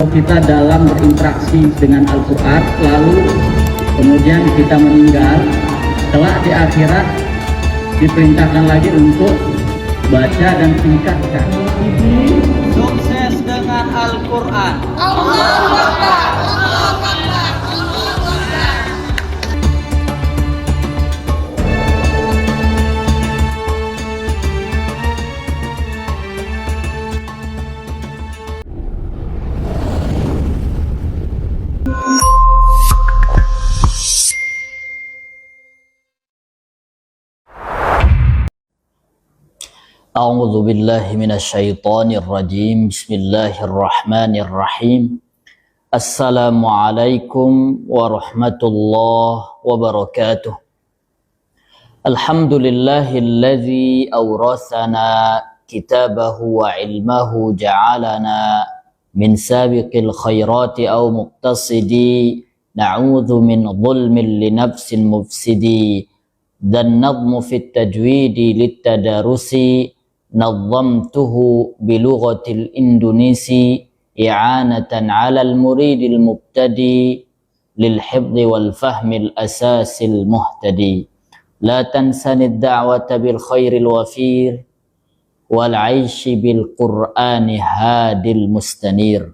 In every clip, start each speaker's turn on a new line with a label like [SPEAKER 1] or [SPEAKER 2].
[SPEAKER 1] kita dalam berinteraksi dengan Al-Quran, lalu kemudian kita meninggal, kelak di akhirat diperintahkan lagi untuk baca dan tingkatkan.
[SPEAKER 2] Sukses dengan Al-Quran.
[SPEAKER 3] A'udzu billahi minasyaitonir rajim. Bismillahirrahmanirrahim. Assalamualaikum warahmatullahi wabarakatuh. Alhamdulillahilladzi awrathana kitabahu wa ilmahu ja'alana min sabiqil khairati aw muqtasidi. Na'udzu min dhulmin li nafsin mufsidi. Dan nadmu fit tajwidi littadarusi nazzamtuhu bilughatil indonesi i'anatan 'alal muridil mubtadi lil hifdzi wal fahmil asasil muhtadi. La tansanid da'wata bil khairil wafir wal 'aishi bil qur'ani hadil mustanir.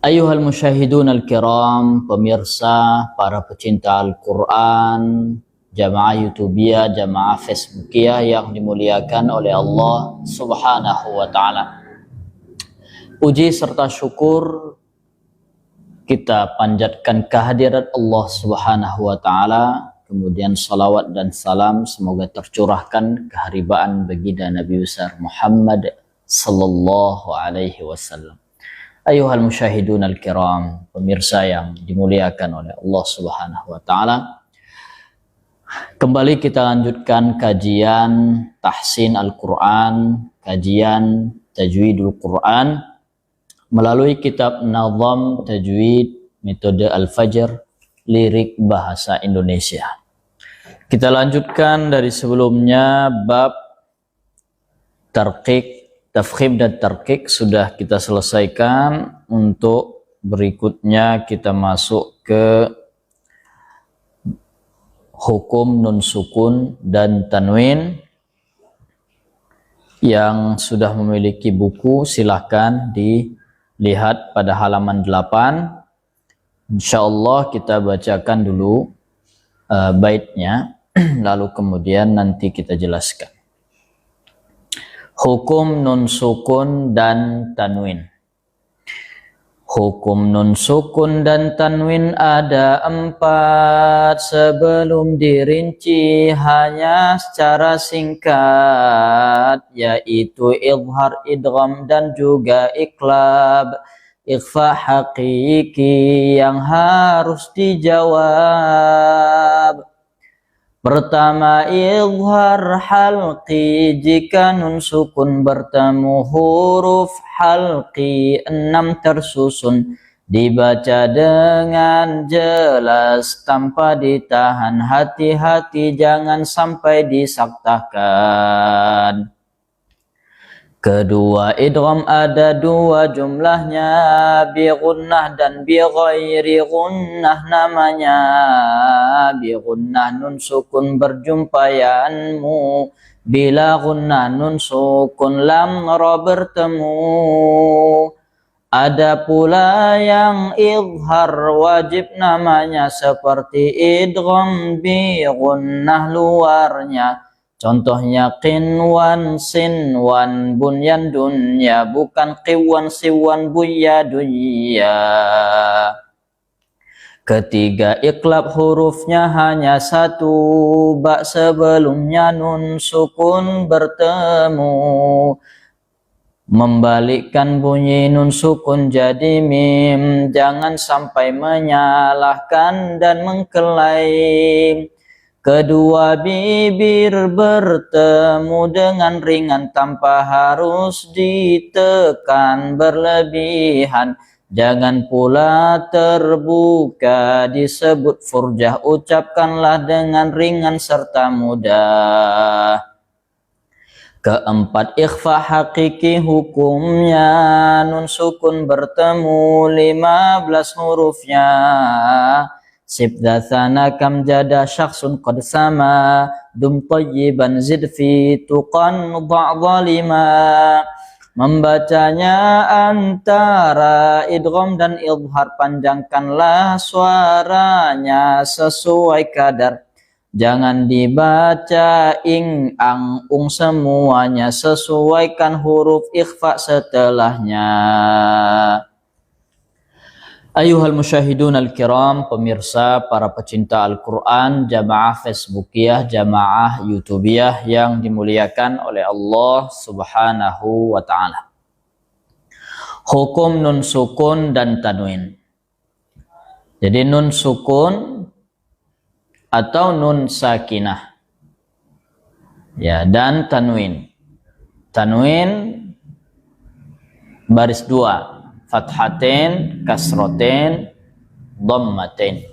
[SPEAKER 3] Ayuhal musyahidun al-kiram, pemirsa, para pecinta Al-Quran, jamaah YouTubia, jamaah Facebookia yang dimuliakan oleh Allah Subhanahu wa ta'ala. Puji serta syukur kita panjatkan kehadirat Allah Subhanahu wa ta'ala. Kemudian salawat dan salam semoga tercurahkan keharibaan baginda Nabi besar Muhammad sallallahu alaihi wasallam. Ayuhal musyahidun al-kiram, pemirsa yang dimuliakan oleh Allah Subhanahu wa ta'ala. Kembali kita lanjutkan kajian tahsin Al-Quran, kajian tajwidul Quran melalui kitab Nazam Tajwid Metode Al-Fajr Lirik Bahasa Indonesia. Kita lanjutkan dari sebelumnya bab tarqiq, tafkhim dan tarqiq sudah kita selesaikan. Untuk berikutnya kita masuk ke hukum nun sukun dan tanwin. Yang sudah memiliki buku silahkan dilihat pada halaman 8. Insyaallah kita bacakan dulu baitnya lalu kemudian nanti kita jelaskan. Hukum nun sukun dan tanwin. Hukum nun sukun dan tanwin ada 4. Sebelum dirinci hanya secara singkat, yaitu idhar, idgham dan juga iqlab. Ikhfa hakiki yang harus dijawab. Pertama, izhar halqi, jika nun sukun bertemu huruf halqi 6 tersusun, dibaca dengan jelas tanpa ditahan. Hati-hati jangan sampai disaktahkan. Kedua, idgham ada 2 jumlahnya, bi gunnah dan bi ghairi gunnah namanya. Bi gunnah nun sukun berjumpa yanmu, bila gunnah nun sukun lam ra bertemu. Ada pula yang izhar wajib namanya, seperti idgham bi gunnah luarnya. Contohnya qinwan, sinwan, bunyan, dunya, bukan qiwan, siwan, buya, dunya. Ketiga, iqlab hurufnya hanya 1, ba sebelumnya nun sukun bertemu. Membalikkan bunyi nun sukun jadi mim, jangan sampai menyalahkan dan mengklaim. Kedua, bibir bertemu dengan ringan tanpa harus ditekan berlebihan. Jangan pula terbuka disebut furjah, ucapkanlah dengan ringan serta mudah. Keempat, ikhfa hakiki hukumnya nun sukun bertemu 15 hurufnya. Sibdatsana kam jada syakhsun qad sama dum tayyiban zid fi tuqan dha'dhalima. Membacanya antara idgham dan idhar, panjangkanlah suaranya sesuai kadar. Jangan dibaca ing ang ung semuanya, sesuaikan huruf ikhfa setelahnya. Ayuhal musyahidun al-kiram, pemirsa para pecinta Al-Quran, jamaah Facebookiyah, jamaah YouTubiyah yang dimuliakan oleh Allah Subhanahu wa ta'ala. Hukum nun sukun dan tanwin. Jadi nun sukun atau nun sakinah, ya, dan tanwin. Tanwin baris 2, fathatain, kasrotain, dhammatain.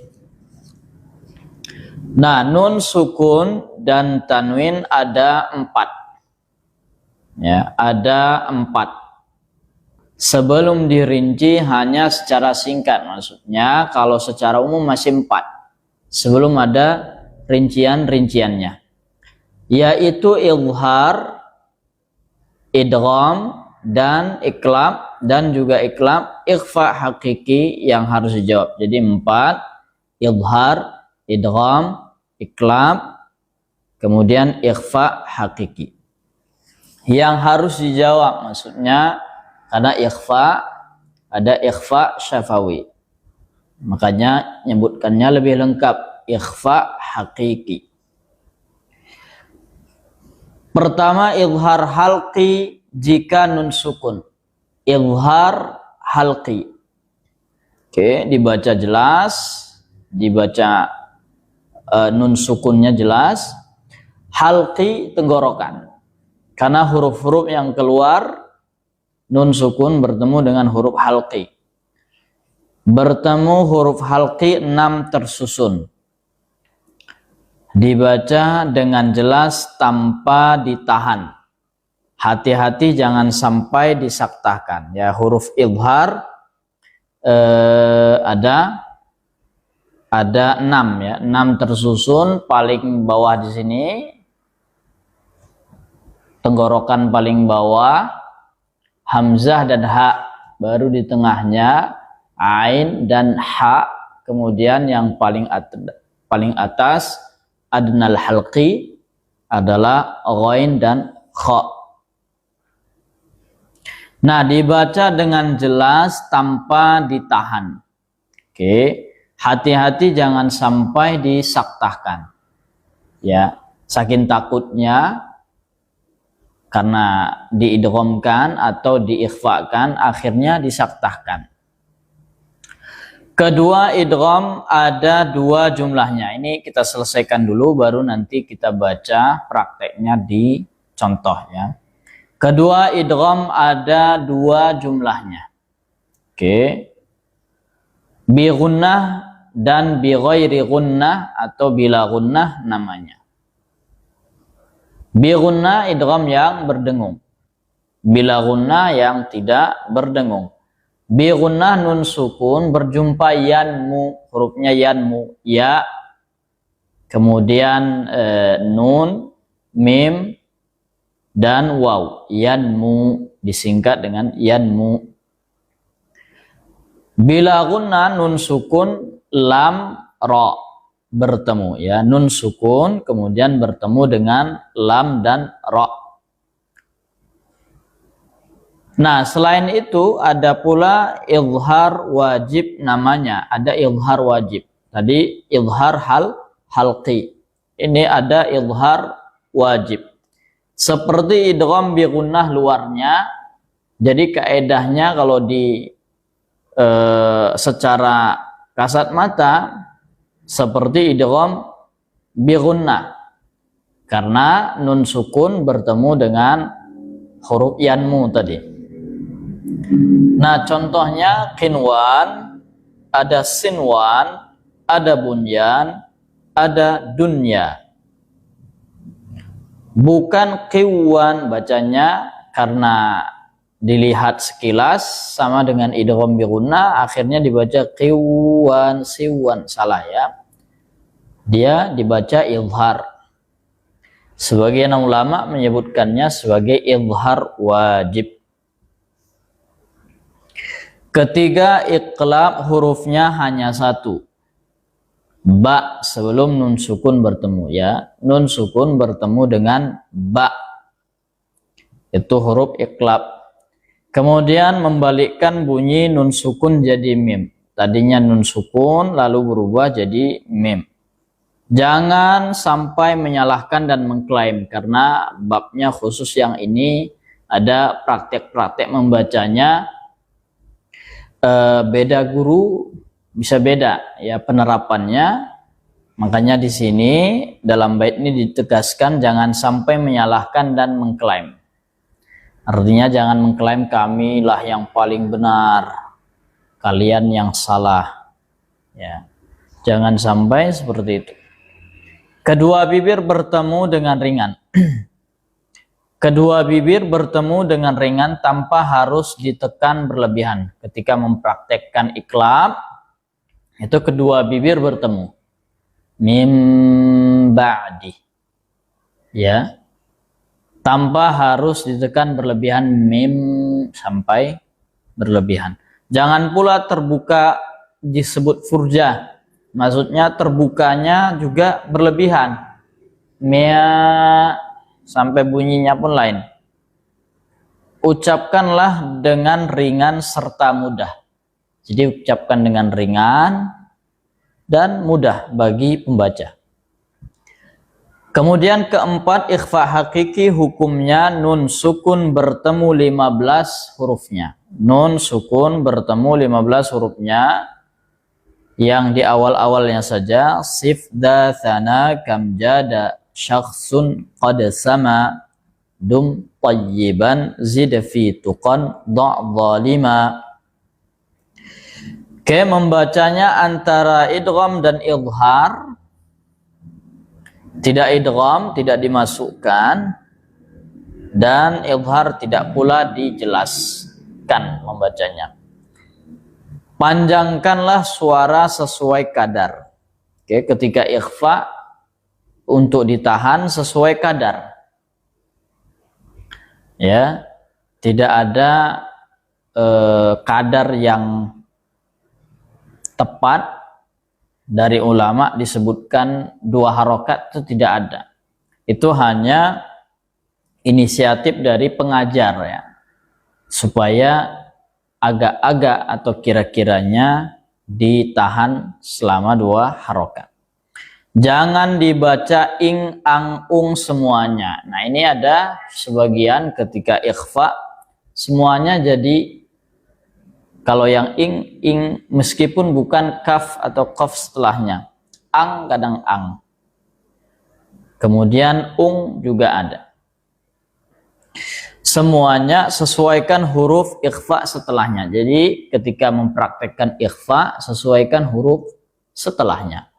[SPEAKER 3] Nah, nun sukun dan tanwin ada 4. Ya, ada 4. Sebelum dirinci hanya secara singkat, maksudnya kalau secara umum masih 4. Sebelum ada rincian-rinciannya, yaitu izhar, idgham, dan iqlab, dan juga iqlab, ikhfa hakiki yang harus dijawab. Jadi 4, izhar, idgham, iqlab, kemudian ikhfa hakiki yang harus dijawab, maksudnya karena ikhfa ada ikhfa syafawi, makanya nyebutkannya lebih lengkap, ikhfa hakiki. Pertama, izhar halqi jika nun sukun. Izhar halqi. Oke, dibaca jelas, dibaca nun sukunnya jelas. Halqi tenggorokan. Karena huruf-huruf yang keluar nun sukun bertemu dengan huruf halqi. Bertemu huruf halqi 6 tersusun. Dibaca dengan jelas tanpa ditahan. Hati-hati jangan sampai disaktahkan. Ya, huruf izhar ada 6 ya, 6 tersusun. Paling bawah di sini, tenggorokan paling bawah, hamzah dan ha, baru di tengahnya ain dan ha, kemudian yang paling atas adnal halqi adalah ghain dan kha. Nah, dibaca dengan jelas tanpa ditahan. Oke, hati-hati jangan sampai disaktahkan. Ya, saking takutnya karena diidghamkan atau diikhfakan akhirnya disaktahkan. Kedua, idgham ada 2 jumlahnya. Ini kita selesaikan dulu, baru nanti kita baca prakteknya di contoh ya. Kedua, idgham ada 2 jumlahnya. Oke. Bi gunnah dan bi ghairi gunnah atau bila gunnah namanya. Bi gunnah idgham yang berdengung. Bila gunnah yang tidak berdengung. Bi gunnah nun sukun berjumpa yanmu, hurufnya yanmu, ya. Kemudian nun, mim, dan waw, yanmu disingkat dengan yanmu. Bila gunnah nun sukun lam ra bertemu ya, nun sukun kemudian bertemu dengan lam dan ra. Nah, selain itu ada pula izhar wajib namanya, ada izhar wajib. Tadi izhar halqi. Ini ada izhar wajib. Seperti idgham bi gunnah luarnya. Jadi kaedahnya kalau di secara kasat mata seperti idgham bi gunnah, karena nun sukun bertemu dengan huruf yanmu tadi. Nah, contohnya qinwan, ada sinwan, ada bunyan, ada dunya. bukan qiwan bacanya, karena dilihat sekilas sama dengan idgham bi gunnah, akhirnya dibaca qiwan siwan, salah ya. Dia dibaca izhar. Sebagian ulama menyebutkannya sebagai izhar wajib. Ketiga, iqlab hurufnya hanya satu. Ba sebelum nun sukun bertemu ya. Nun sukun bertemu dengan ba. Itu huruf iqlab. Kemudian membalikkan bunyi nun sukun jadi mim. Tadinya nun sukun lalu berubah jadi mim. Jangan sampai menyalahkan dan mengklaim, karena babnya khusus yang ini ada praktek-praktek membacanya beda guru bisa beda ya penerapannya. Makanya di sini dalam bait ini ditegaskan jangan sampai menyalahkan dan mengklaim. Artinya jangan mengklaim kamilah yang paling benar, kalian yang salah. Ya. Jangan sampai seperti itu. Kedua bibir bertemu dengan ringan. Kedua bibir bertemu dengan ringan tanpa harus ditekan berlebihan. Ketika mempraktekkan iqlab, itu kedua bibir bertemu. Mim ba'di. Ya. Tanpa harus ditekan berlebihan, mim sampai berlebihan. Jangan pula terbuka disebut furjah. Maksudnya terbukanya juga berlebihan. Mia sampai bunyinya pun lain. Ucapkanlah dengan ringan serta mudah. Jadi ucapkan dengan ringan dan mudah bagi pembaca. Kemudian keempat, ikhfa hakiki hukumnya nun sukun bertemu 15 hurufnya. Nun sukun bertemu 15 hurufnya. Yang di awal-awalnya saja, sif da thana kam jada syakhsun qad sama dum tayyiban zid fi tuqan da' zalima. Oke, membacanya antara idgham dan idhar. Tidak idgham, tidak dimasukkan, dan idhar tidak pula dijelaskan membacanya. Panjangkanlah suara sesuai kadar. Oke, ketika ikhfa untuk ditahan sesuai kadar. Ya, tidak ada kadar yang tepat. Dari ulama disebutkan 2 harokat itu tidak ada. Itu hanya inisiatif dari pengajar ya, supaya agak-agak atau kira-kiranya ditahan selama 2 harokat. Jangan dibaca ing, ang, ung semuanya. Nah ini ada sebagian ketika ikhfa semuanya jadi, kalau yang ing meskipun bukan kaf atau qaf setelahnya. Ang kadang ang. Kemudian ung juga ada. Semuanya sesuaikan huruf ikhfa setelahnya. Jadi ketika mempraktekkan ikhfa, sesuaikan huruf setelahnya.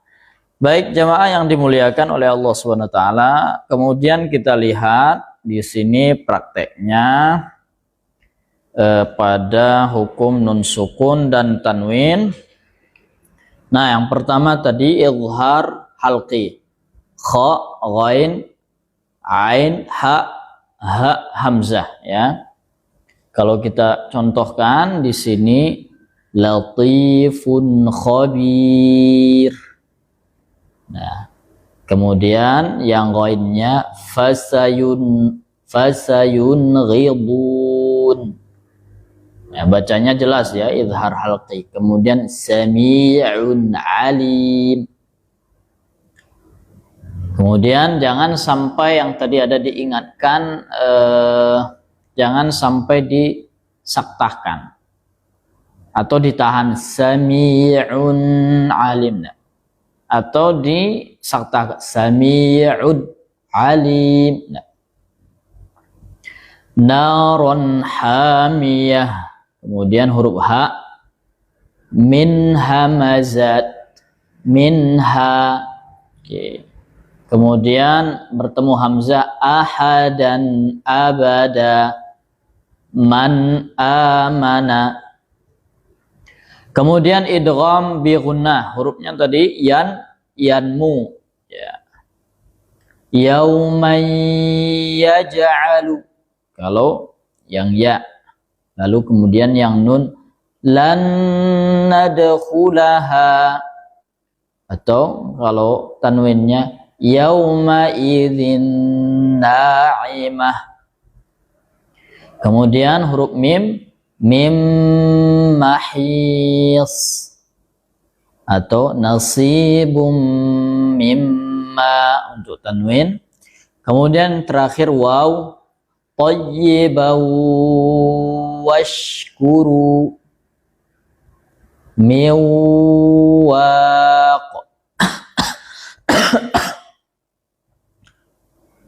[SPEAKER 3] Baik jamaah yang dimuliakan oleh Allah SWT. Kemudian kita lihat di sini prakteknya. Pada hukum nun sukun dan tanwin. Nah yang pertama tadi izhar halqi, kha, ghain, ain, ha, hamzah ya. Kalau kita contohkan di sini latifun khabir. Nah kemudian yang ghainnya fasayun ghidun. Ya, bacanya jelas ya, izhar halqi. Kemudian sami'un alim. Kemudian jangan sampai yang tadi ada diingatkan, jangan sampai disaktahkan atau ditahan, sami'un alim, atau disaktahkan sami'un alim. Naron hamiyah. Kemudian huruf ha, min hamazat, minha. Oke. Kemudian bertemu hamzah ahadan abada man amana. Kemudian idgham bi gunnah, hurufnya tadi yanmu ya. Yauman yaj'alu, kalau yang ya. Lalu kemudian yang nun lan nadkhulaha, atau kalau tanwinnya yauma idzin na'imah. Kemudian huruf mim mahis, atau nasibum mimma untuk tanwin. Kemudian terakhir waw thayyibau washkuru miwaq.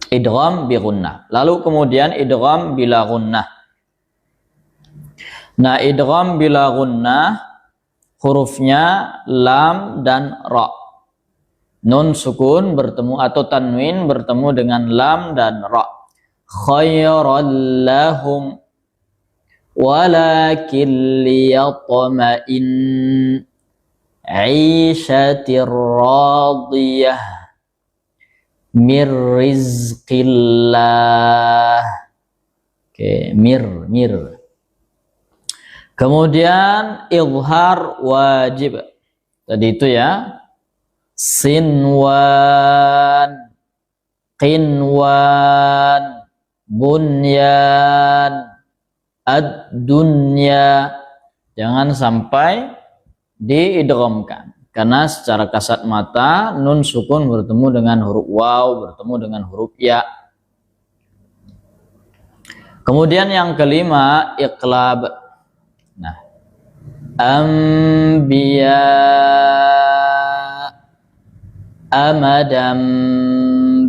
[SPEAKER 3] Idgham bi gunnah. Lalu kemudian idgham bila gunnah. Nah, idgham bila gunnah hurufnya lam dan ra. Nun sukun bertemu atau tanwin bertemu dengan lam dan ra. Khairan lahum walakin liyatma'in 'ishatir radiyah mir rizqillah. Oke, mir. Kemudian izhar wajib. Tadi itu ya. Sinwan, qinwan, bunyan, ad-dunya. Jangan sampai diidghamkan. Karena secara kasat mata nun sukun bertemu dengan huruf waw, bertemu dengan huruf ya. Kemudian yang kelima iqlab. Nah, anbiya amadam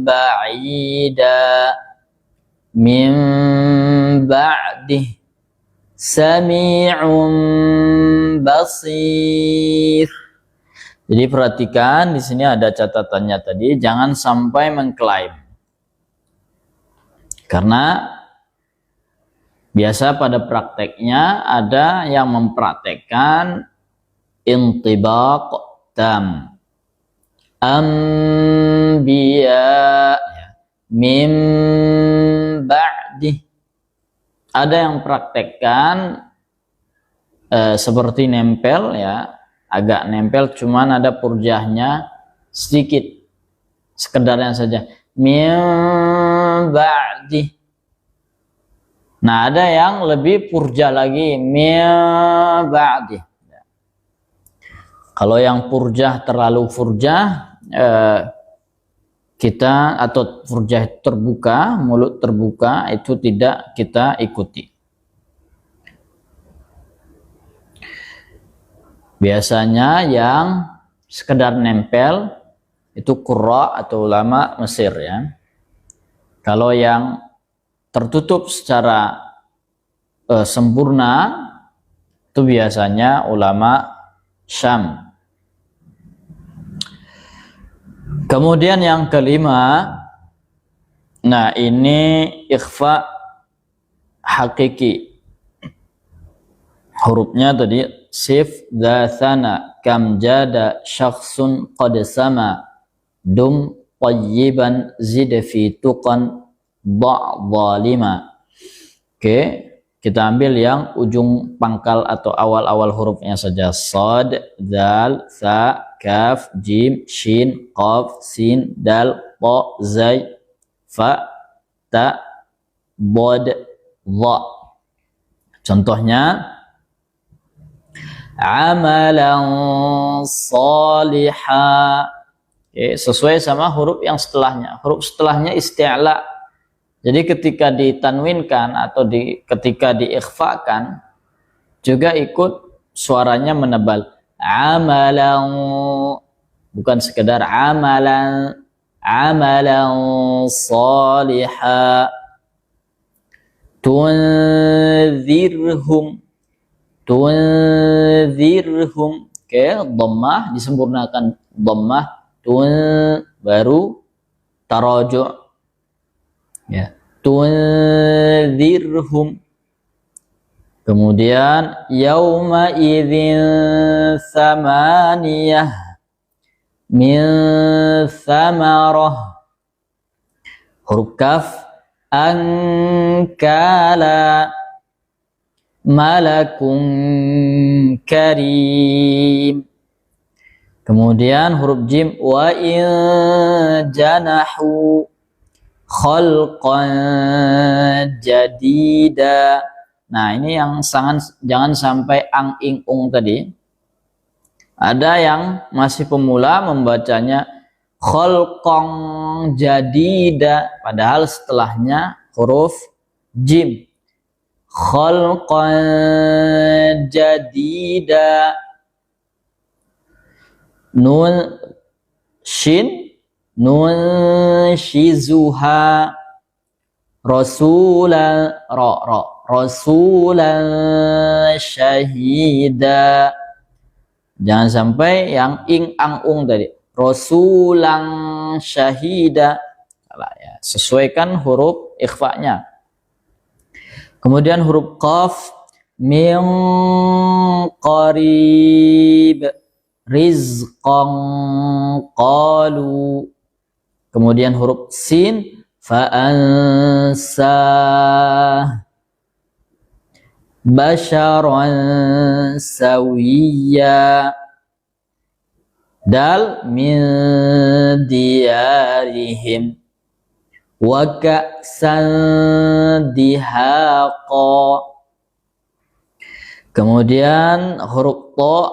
[SPEAKER 3] ba'ida min ba'dih sami'un basir. Jadi perhatikan di sini ada catatannya tadi, jangan sampai mengklaim. Karena biasa pada prakteknya ada yang mempraktekkan intibaq tam. Anbiya mim ba'di. Ada yang praktekkan seperti nempel ya. Agak nempel, cuman ada purjahnya sedikit, sekedarnya saja. Min ba'di. Nah, ada yang lebih purjah lagi, min ba'di. Kalau yang purjah terlalu purjah, kita atau purjah terbuka, mulut terbuka, itu tidak kita ikuti. Biasanya yang sekedar nempel itu qurra atau ulama Mesir ya. Kalau yang tertutup secara sempurna itu biasanya ulama Syam. Kemudian yang kelima, nah ini ikhfa hakiki. Hurufnya tadi sif dzatsana kam jada syakhsun qad sama dum tayyiban zid fi tuqan ba' zalima. Oke, kita ambil yang ujung pangkal atau awal-awal hurufnya saja. Shad, dzal, tha, kaf, jim, shin, qaf, sin, dal, ta, zai, fa, ta, bod, dha. Contohnya amalan salihah. Oke, sesuai sama huruf yang setelahnya. Huruf setelahnya isti'la. Jadi ketika ditanwinkan atau ketika diikhfakan juga ikut suaranya menebal. Amalan, bukan sekedar amalan salihah. Tunzirhum. Oke, dhammah disempurnakan, dhammah tun, baru Taraju' ya. Tunzirhum. Kemudian yauma idzin samaniyah min samarah. Huruf kaf ankala malakun karim. Kemudian huruf jim wa in janahu khalqan jadida. Nah, ini yang jangan sampai ang ing ung tadi. Ada yang masih pemula membacanya khalqan jadida, padahal setelahnya huruf jim. Khalqan jadida. Nun shin nun shizuha rasulan rasulan syahida. Jangan sampai yang ing ang ung tadi. Rasulan syahida. Salah ya. Sesuaikan huruf ikhfa-nya. Kemudian huruf qaf min qarib rizqan qalu. Kemudian huruf sin fa'ansa basharan sawiyya. Dal min diyarihim wa ka'san dihaqa. Kemudian huruf ta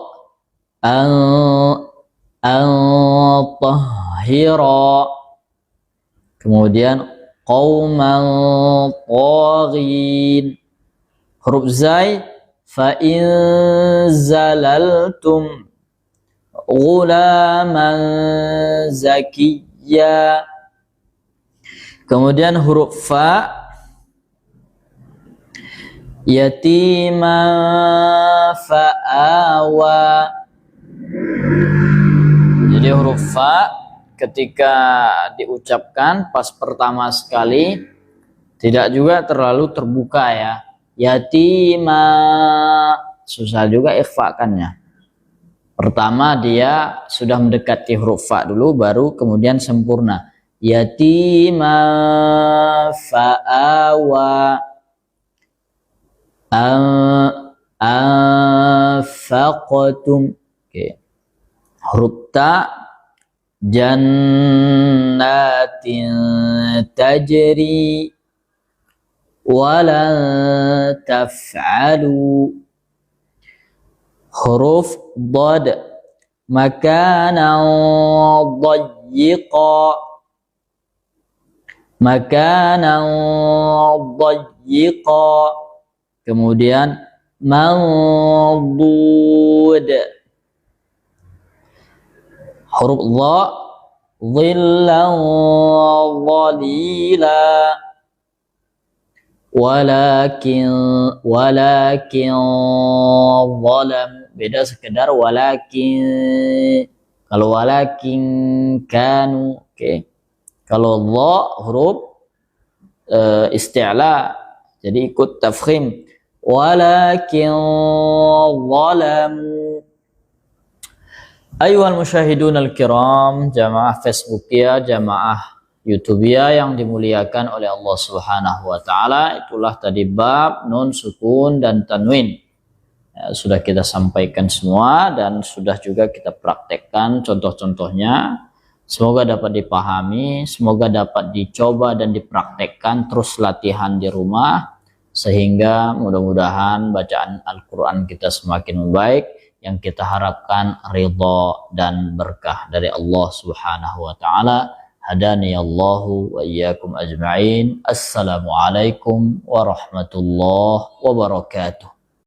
[SPEAKER 3] an tahira. Kemudian qauman taghin. Huruf zai fa in zalaltum ghulaman zakiyya. Kemudian huruf fa yatima fa'awa. Jadi huruf fa ketika diucapkan pas pertama sekali tidak juga terlalu terbuka ya. Yatima susah juga ikhfakannya. Pertama dia sudah mendekati huruf fa dulu, baru kemudian sempurna. Yatima fa'awa anfaqtum. Oke. Huruf ta jannatin tajri walan taf'alu. Huruf dad makanan dayyiqa makanan dayyiqa. Kemudian mandud. Huruf dha dhillan dhalila walakin zalam. Beda sekedar walakin. Kalau walakin kanu. Oke. Kalau dha huruf isti'la, jadi ikut tafkhim. Walakin zalamu. Ayuhal musyahidun al-kiram, jamaah Facebookia, jamaah YouTubia yang dimuliakan oleh Allah Subhanahu wa taala, itulah tadi bab nun, sukun dan tanwin. Ya, sudah kita sampaikan semua dan sudah juga kita praktekkan contoh-contohnya. Semoga dapat dipahami, semoga dapat dicoba dan dipraktekkan, terus latihan di rumah sehingga mudah-mudahan bacaan Al-Qur'an kita semakin membaik. Yang kita harapkan ridha dan berkah dari Allah Subhanahu wa taala. Hadani Allahu wa iyyakum ajma'in. Assalamualaikum warahmatullahi wabarakatuh.